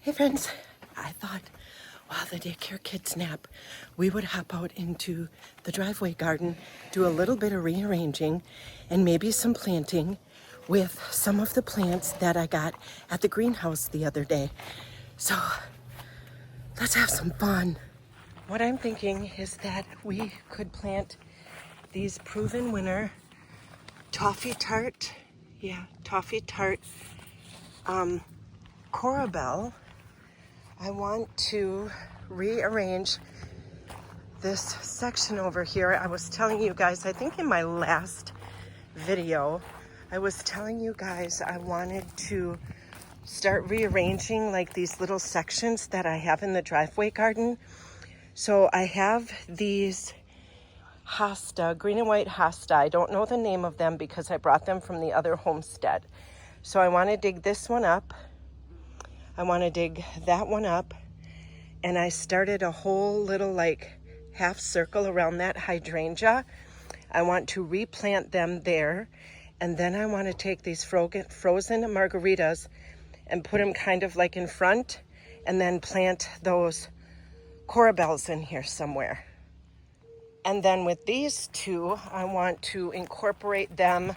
Hey friends, I thought while the daycare kids nap, we would hop out into the driveway garden, do a little bit of rearranging and maybe some planting with some of the plants that I got at the greenhouse the other day. So let's have some fun. What I'm thinking is that we could plant these proven winner toffee tart Corabelle. I want to rearrange this section over here. I was telling you guys, I think in my last video, I was telling you guys I wanted to start rearranging like these little sections that I have in the driveway garden. So I have these Hosta, green and white Hosta. I don't know the name of them because I brought them from the other homestead. So I want to dig this one up. I want to dig that one up. And I started a whole little like half circle around that hydrangea. I want to replant them there. And then I want to take these frozen margaritas and put them kind of like in front and then plant those Corabelles in here somewhere. And then with these two, I want to incorporate them.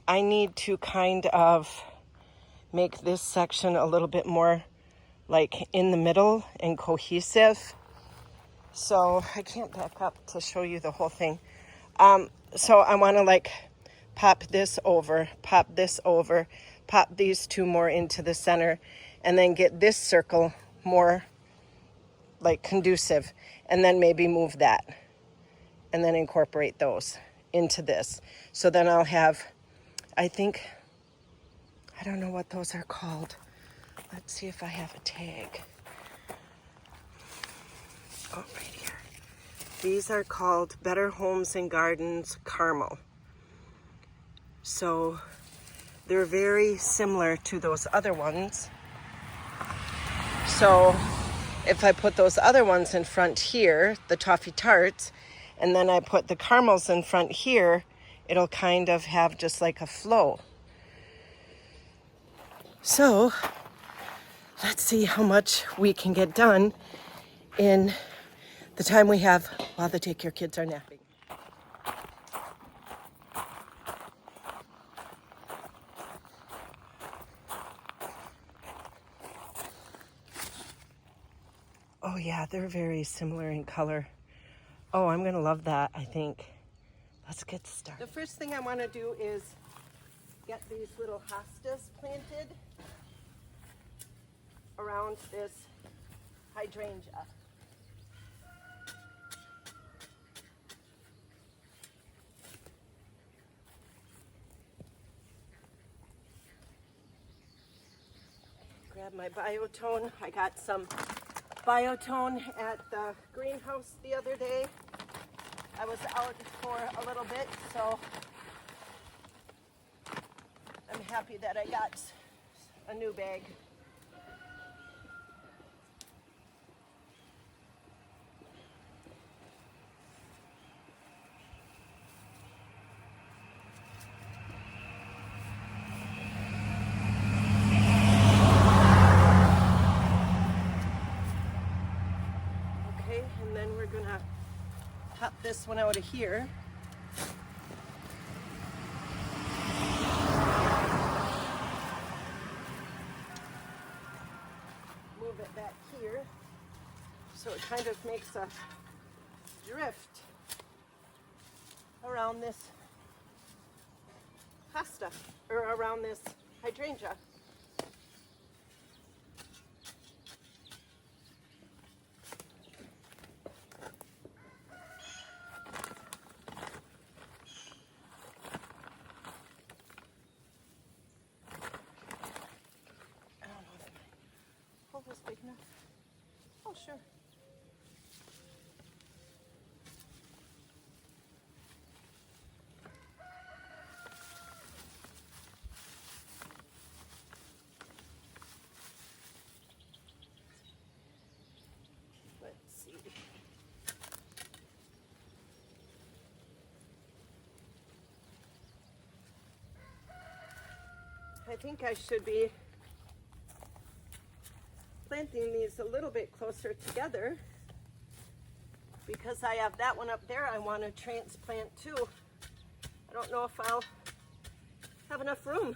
I need to kind of make this section a little bit more like in the middle and cohesive. So I can't back up to show you the whole thing. So I want to like pop this over, pop these two more into the center, and then get this circle more like conducive, and then maybe move that and then incorporate those into this. So then I'll have, I don't know what those are called. Let's see if I have a tag. Oh, right here. These are called Better Homes and Gardens Caramel. So they're very similar to those other ones. So if I put those other ones in front here, the toffee tarts, and then I put the caramels in front here, it'll kind of have just like a flow. So let's see how much we can get done in the time we have while the daycare kids are napping. Oh yeah, they're very similar in color. Oh, I'm gonna love that, I think. Let's get started. The first thing I wanna do is get these little hostas planted around this hydrangea. Grab my biotone. I got some biotone at the greenhouse the other day. I was out for a little bit, so I'm happy that I got a new bag. Okay, and then we're gonna pop this one out of here. Move it back here so it kind of makes a drift around this hosta, or around this hydrangea. I don't know if my hole is big enough. Oh, sure. Let's see. I think I should be planting these a little bit closer together because I have that one up there I want to transplant too. I don't know if I'll have enough room.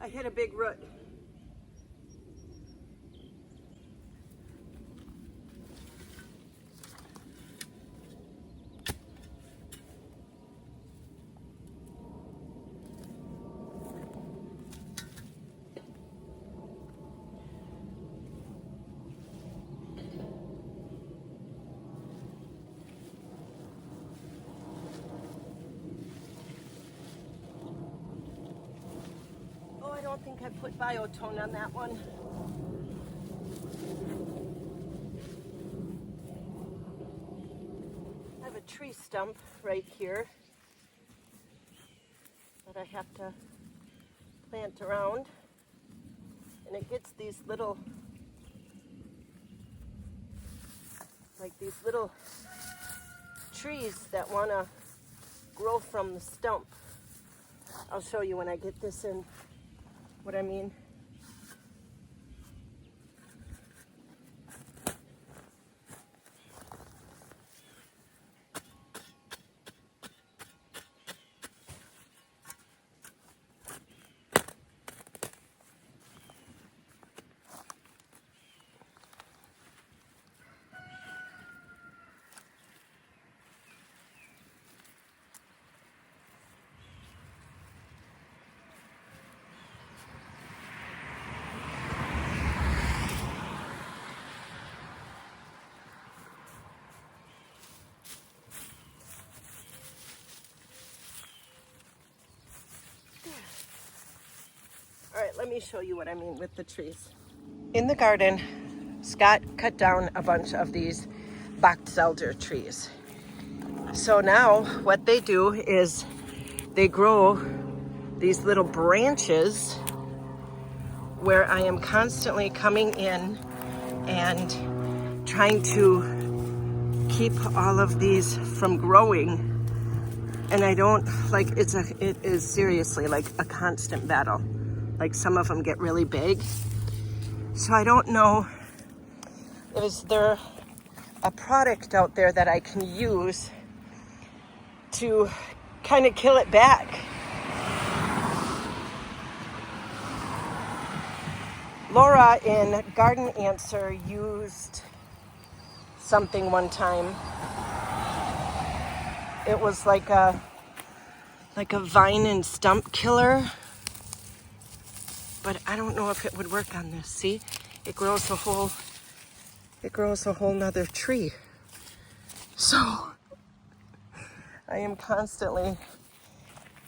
I hit a big root. I don't think I put biotone on that one. I have a tree stump right here that I have to plant around, and it gets these little, like these little trees that want to grow from the stump. I'll show you when I get this in what I mean. All right, let me show you what I mean with the trees. In the garden, Scott cut down a bunch of these boxelder trees. So now what they do is they grow these little branches where I am constantly coming in and trying to keep all of these from growing. And I don't, like, it is seriously like a constant battle. Like, some of them get really big. So I don't know, is there a product out there that I can use to kind of kill it back? Laura in Garden Answer used something one time. It was like a vine and stump killer. But I don't know if it would work on this. See, it grows a whole nother tree. So I am constantly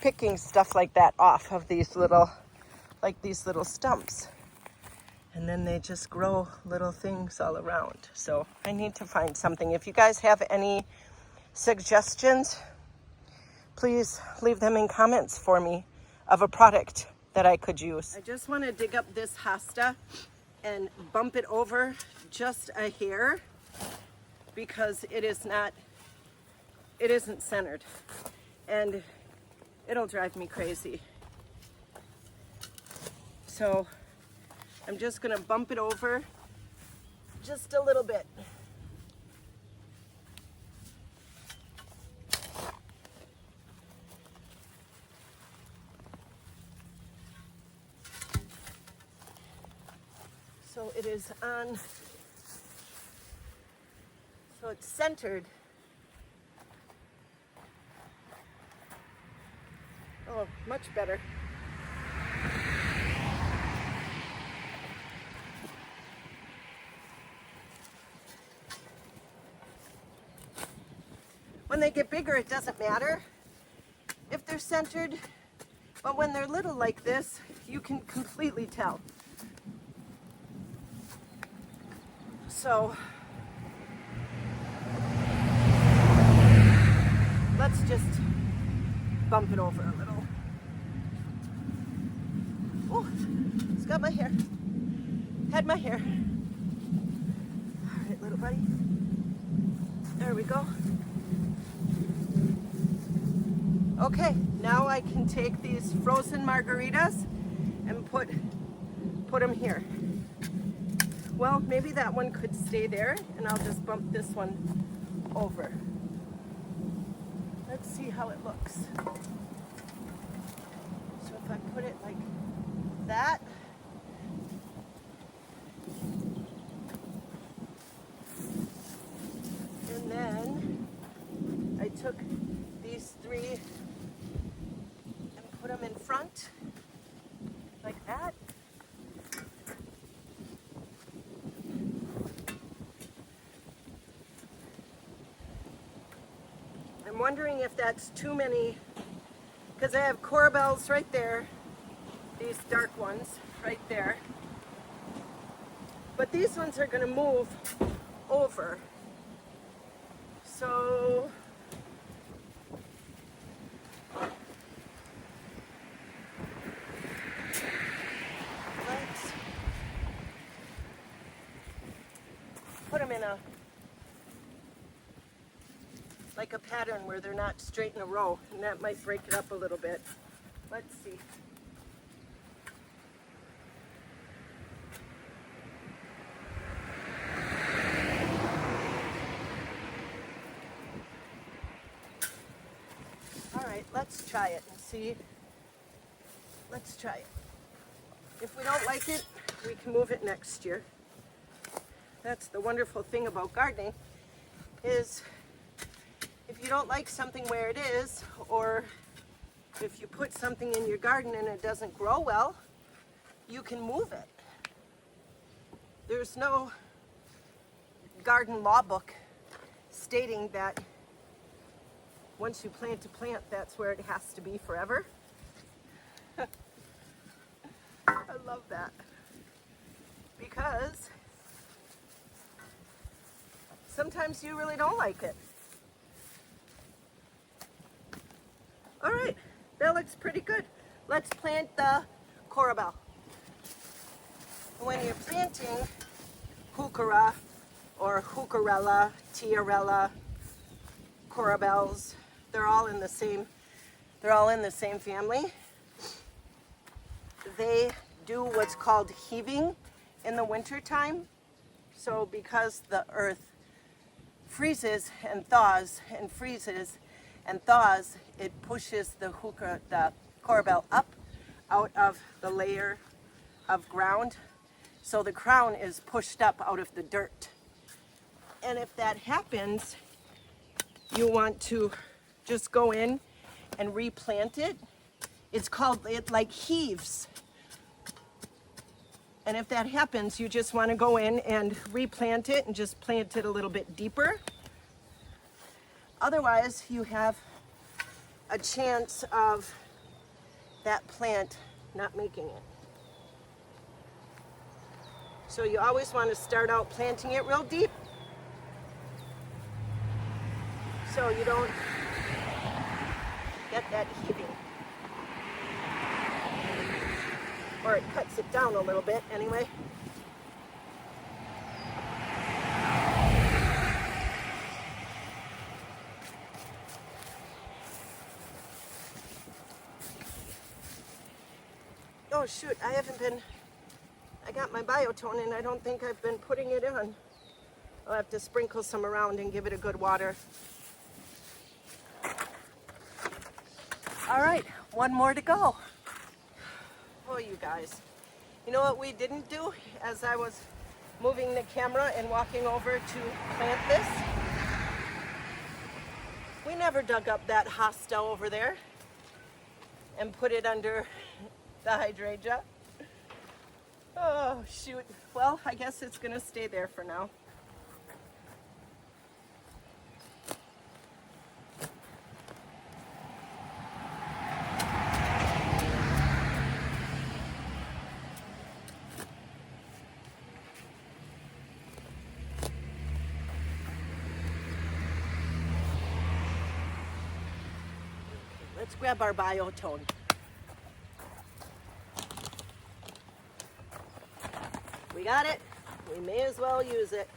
picking stuff like that off of these little stumps. And then they just grow little things all around. So I need to find something. If you guys have any suggestions, please leave them in comments for me of a product that I could use. I just want to dig up this hosta and bump it over just a hair because it isn't centered, and it'll drive me crazy. So I'm just gonna bump it over just a little bit. So it is on, so it's centered. Oh, much better. When they get bigger, it doesn't matter if they're centered, but when they're little like this, you can completely tell. So let's just bump it over a little. Oh, it's got my hair. Had my hair. All right, little buddy. we go. Okay, now I can take these frozen margaritas and put them here. Well, maybe that one could stay there, and I'll just bump this one over. Let's see how it looks. So if I put it like that, and then I took these three and put them in front, like that. I'm wondering if that's too many, because I have corbels right there, these dark ones right there. But these ones are going to move over. So let's put them in like a pattern where they're not straight in a row, and that might break it up a little bit. Let's see. All right, let's try it and see. Let's try it. If we don't like it, we can move it next year. That's the wonderful thing about gardening, is if you don't like something where it is, or if you put something in your garden and it doesn't grow well, you can move it. There's no garden law book stating that once you plant a plant, that's where it has to be forever. I love that, because sometimes you really don't like it. All right, that looks pretty good. Let's plant the corbel. When you're planting Heuchera or Heucherella, Tiarella, corbels, they're all in the same family. They do what's called heaving in the winter time. So because the earth freezes and thaws and freezes and thaws, it pushes the corbel up out of the layer of ground. So the crown is pushed up out of the dirt. And if that happens, you want to just go in and replant it. It like heaves. And if that happens, you just want to go in and replant it and just plant it a little bit deeper. Otherwise, you have a chance of that plant not making it. So you always want to start out planting it real deep, so you don't get that heaving. Or it cuts it down a little bit anyway. Oh shoot, I got my biotone and I don't think I've been putting it in. I'll have to sprinkle some around and give it a good water. All right, one more to go. Oh, you guys. You know what we didn't do as I was moving the camera and walking over to plant this? We never dug up that hosta over there and put it under the hydrangea. Oh, shoot. Well, I guess it's going to stay there for now. Let's grab our biotone. We got it. We may as well use it.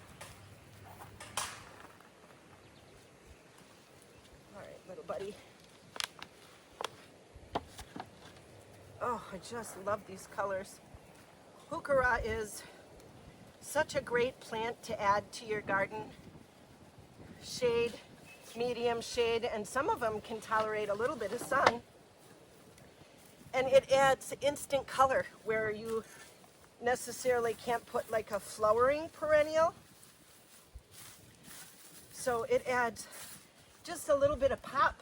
buddy. Oh, I just love these colors. Heuchera is such a great plant to add to your garden. Shade, medium shade, and some of them can tolerate a little bit of sun. And it adds instant color where you necessarily can't put like a flowering perennial. So it adds just a little bit of pop.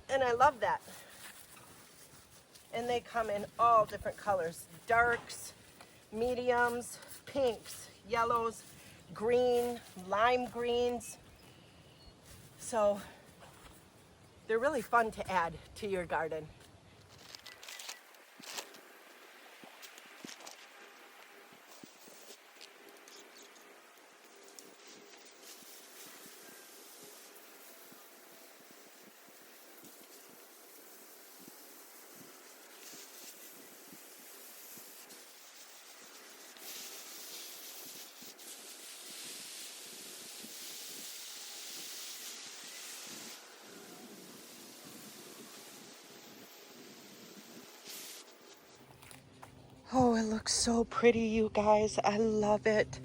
And I love that. And they come in all different colors. Darks, mediums, pinks, yellows, green, lime greens. So they're really fun to add to your garden. Oh, it looks so pretty, you guys. I love it.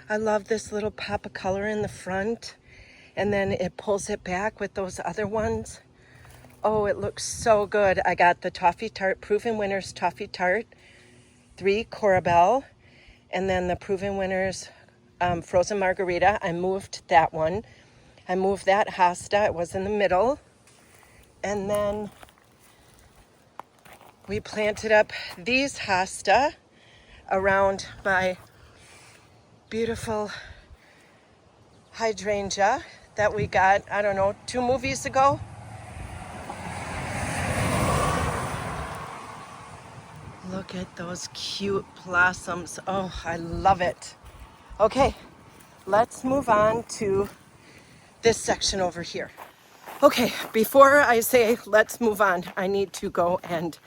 I love this little pop of color in the front, and then it pulls it back with those other ones. Oh, it looks so good. I got the Toffee Tart, Proven Winners Toffee Tart, 3 Corabelle, and then the Proven Winners Frozen Margarita. I moved that one. I moved that Hosta. It was in the middle. And then we planted up these Hosta around my beautiful hydrangea that we got, I don't know, 2 movies ago. Look at those cute blossoms. Oh, I love it. Okay, let's move on to this section over here. Okay, before I say let's move on, I need to go and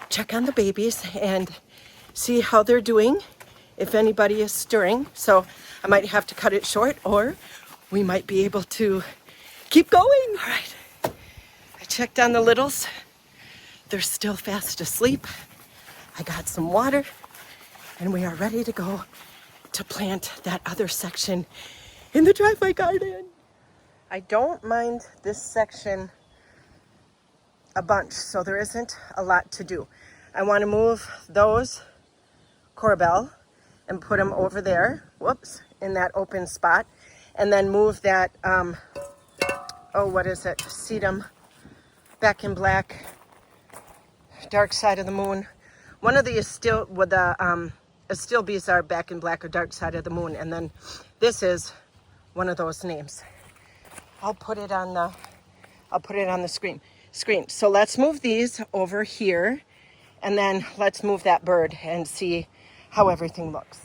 check on the babies and see how they're doing, if anybody is stirring. So I might have to cut it short, or we might be able to keep going. All right, I checked on the littles. They're still fast asleep. I got some water, and we are ready to go to plant that other section in the driveway garden. I don't mind this section a bunch, so there isn't a lot to do. I want to move those Corabelle and put them over there, whoops, in that open spot, and then move that, what is it, sedum, back in black, dark side of the moon. One of the Astilbes are back in black or dark side of the moon, and then this is one of those names. I'll put it on the screen. So let's move these over here, and then let's move that bird and see how everything looks.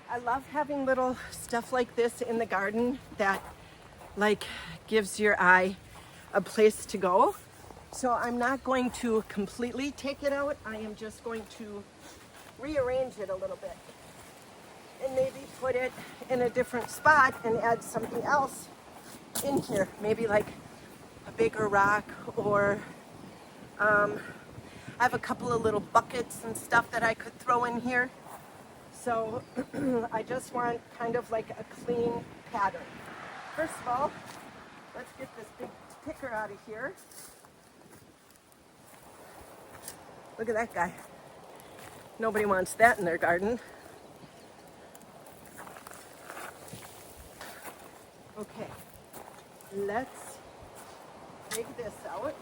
I love having little stuff like this in the garden that like gives your eye a place to go. So I'm not going to completely take it out. I am just going to rearrange it a little bit and maybe put it in a different spot and add something else in here. Maybe like a bigger rock, or I have a couple of little buckets and stuff that I could throw in here. So I just want kind of like a clean pattern. First of all, let's get this big picker out of here. Look at that guy. Nobody wants that in their garden. Okay, let's take this out.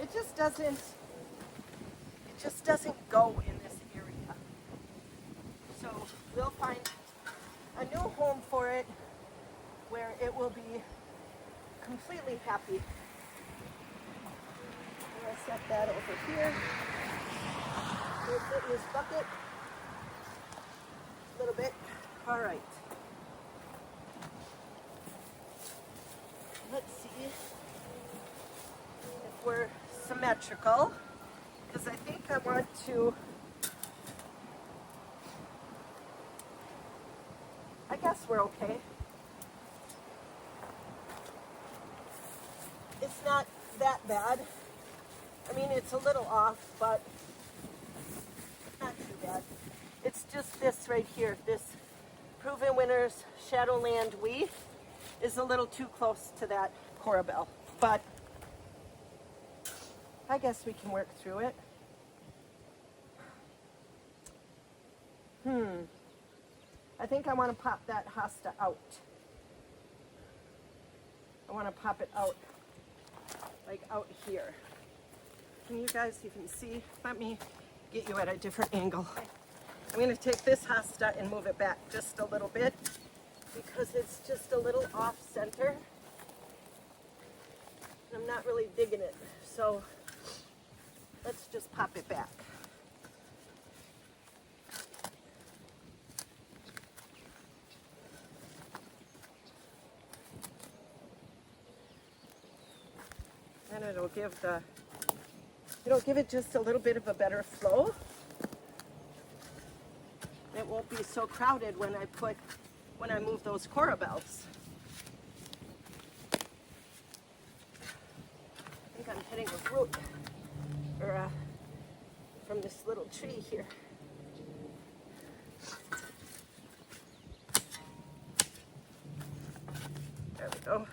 It just doesn't go in this area. So we'll find a new home for it where it will be completely happy. I'll set that over here. We'll put this bucket a little bit. All right. Let's see if we're symmetrical, because I think I want to, I guess we're okay. It's not that bad. I mean, it's a little off, but not too bad. It's just this right here, this Proven Winners Shadowland wheat is a little too close to that Corabelle, but I guess we can work through it. I think I want to pop that Hosta out. I want to pop it out, like out here. Can you guys even see? Let me get you at a different angle. I'm going to take this Hosta and move it back just a little bit because it's just a little off center. I'm not really digging it, so let's just pop it back. And it'll give it just a little bit of a better flow. It won't be so crowded when I move those Corabelles. I think I'm hitting a root from this little tree here. There we go.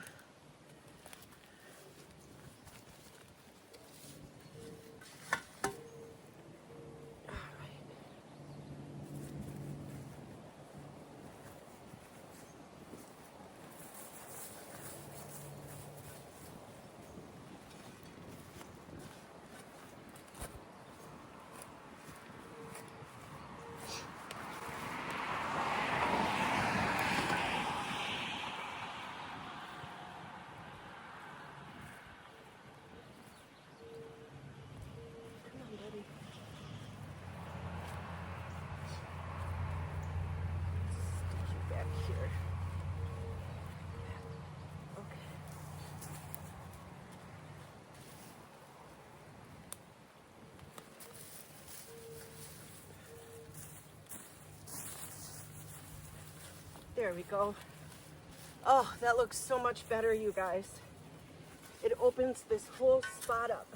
There we go. Oh, that looks so much better, you guys. It opens this whole spot up.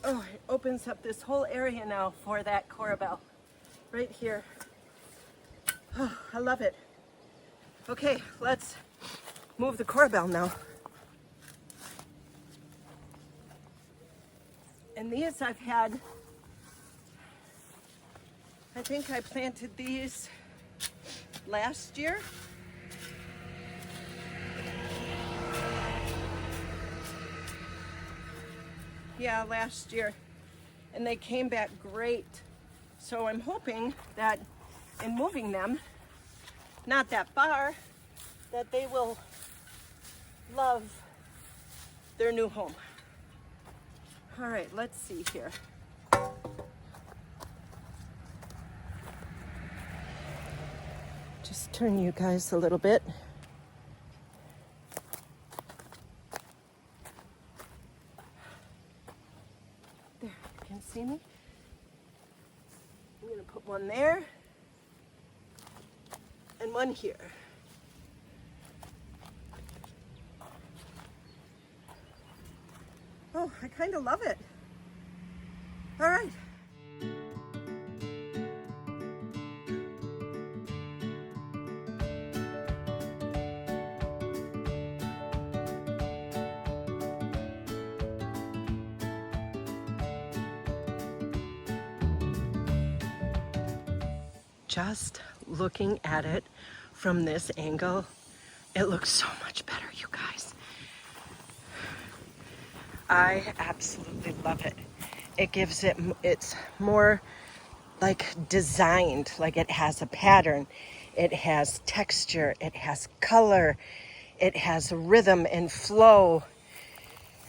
Oh, it opens up this whole area now for that Corabelle. Right here. Oh, I love it. Okay, let's move the Corabelle now. And these I've had, I think I planted these last year. Yeah, last year. And they came back great. So I'm hoping that in moving them, not that far, that they will love their new home. All right, let's see here. Just turn you guys a little bit. There, you can see me. I'm gonna put one there and one here. Oh, I kind of love it. All right. Just looking at it from this angle, it looks so much better, you guys. I absolutely love it. It gives it, it's more like designed, like it has a pattern, it has texture, it has color, it has rhythm and flow.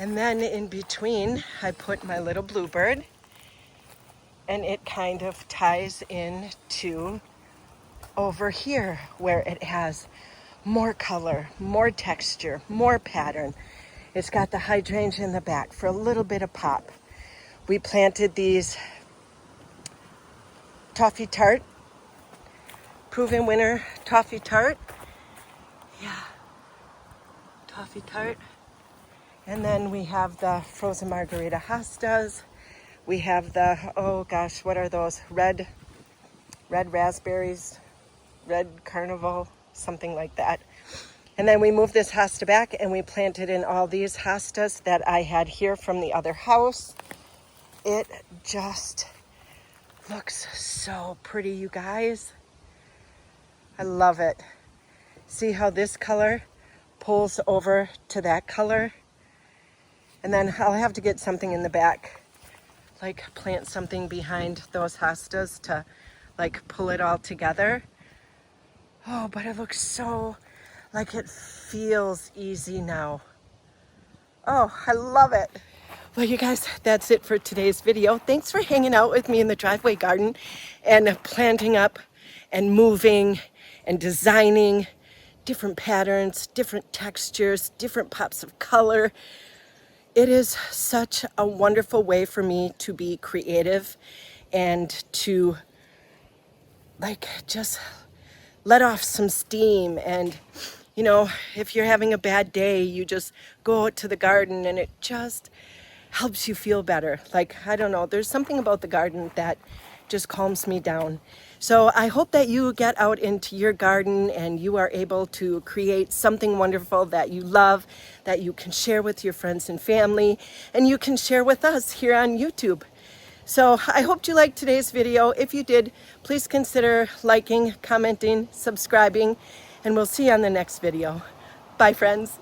And then in between, I put my little bluebird, and it kind of ties into over here where it has more color, more texture, more pattern. It's got the hydrangea in the back for a little bit of pop. We planted these toffee tart. Proven winner toffee tart. Yeah, toffee tart. And then we have the frozen margarita Hostas. We have the, oh gosh, what are those? Red raspberries, red carnival, something like that. And then we moved this hosta back and we planted in all these hostas that I had here from the other house. It just looks so pretty, you guys. I love it. See how this color pulls over to that color? And then I'll have to get something in the back, like plant something behind those hostas to like pull it all together. Oh, but it looks so, like it feels easy now. Oh, I love it. Well, you guys, that's it for today's video. Thanks for hanging out with me in the driveway garden and planting up and moving and designing different patterns, different textures, different pops of color. It is such a wonderful way for me to be creative and to like just let off some steam. And you know, if you're having a bad day, you just go out to the garden and it just helps you feel better. Like, I don't know, there's something about the garden that just calms me down. So I hope that you get out into your garden and you are able to create something wonderful that you love, that you can share with your friends and family, and you can share with us here on YouTube. So I hope you liked today's video. If you did, please consider liking, commenting, subscribing, and we'll see you on the next video. Bye, friends.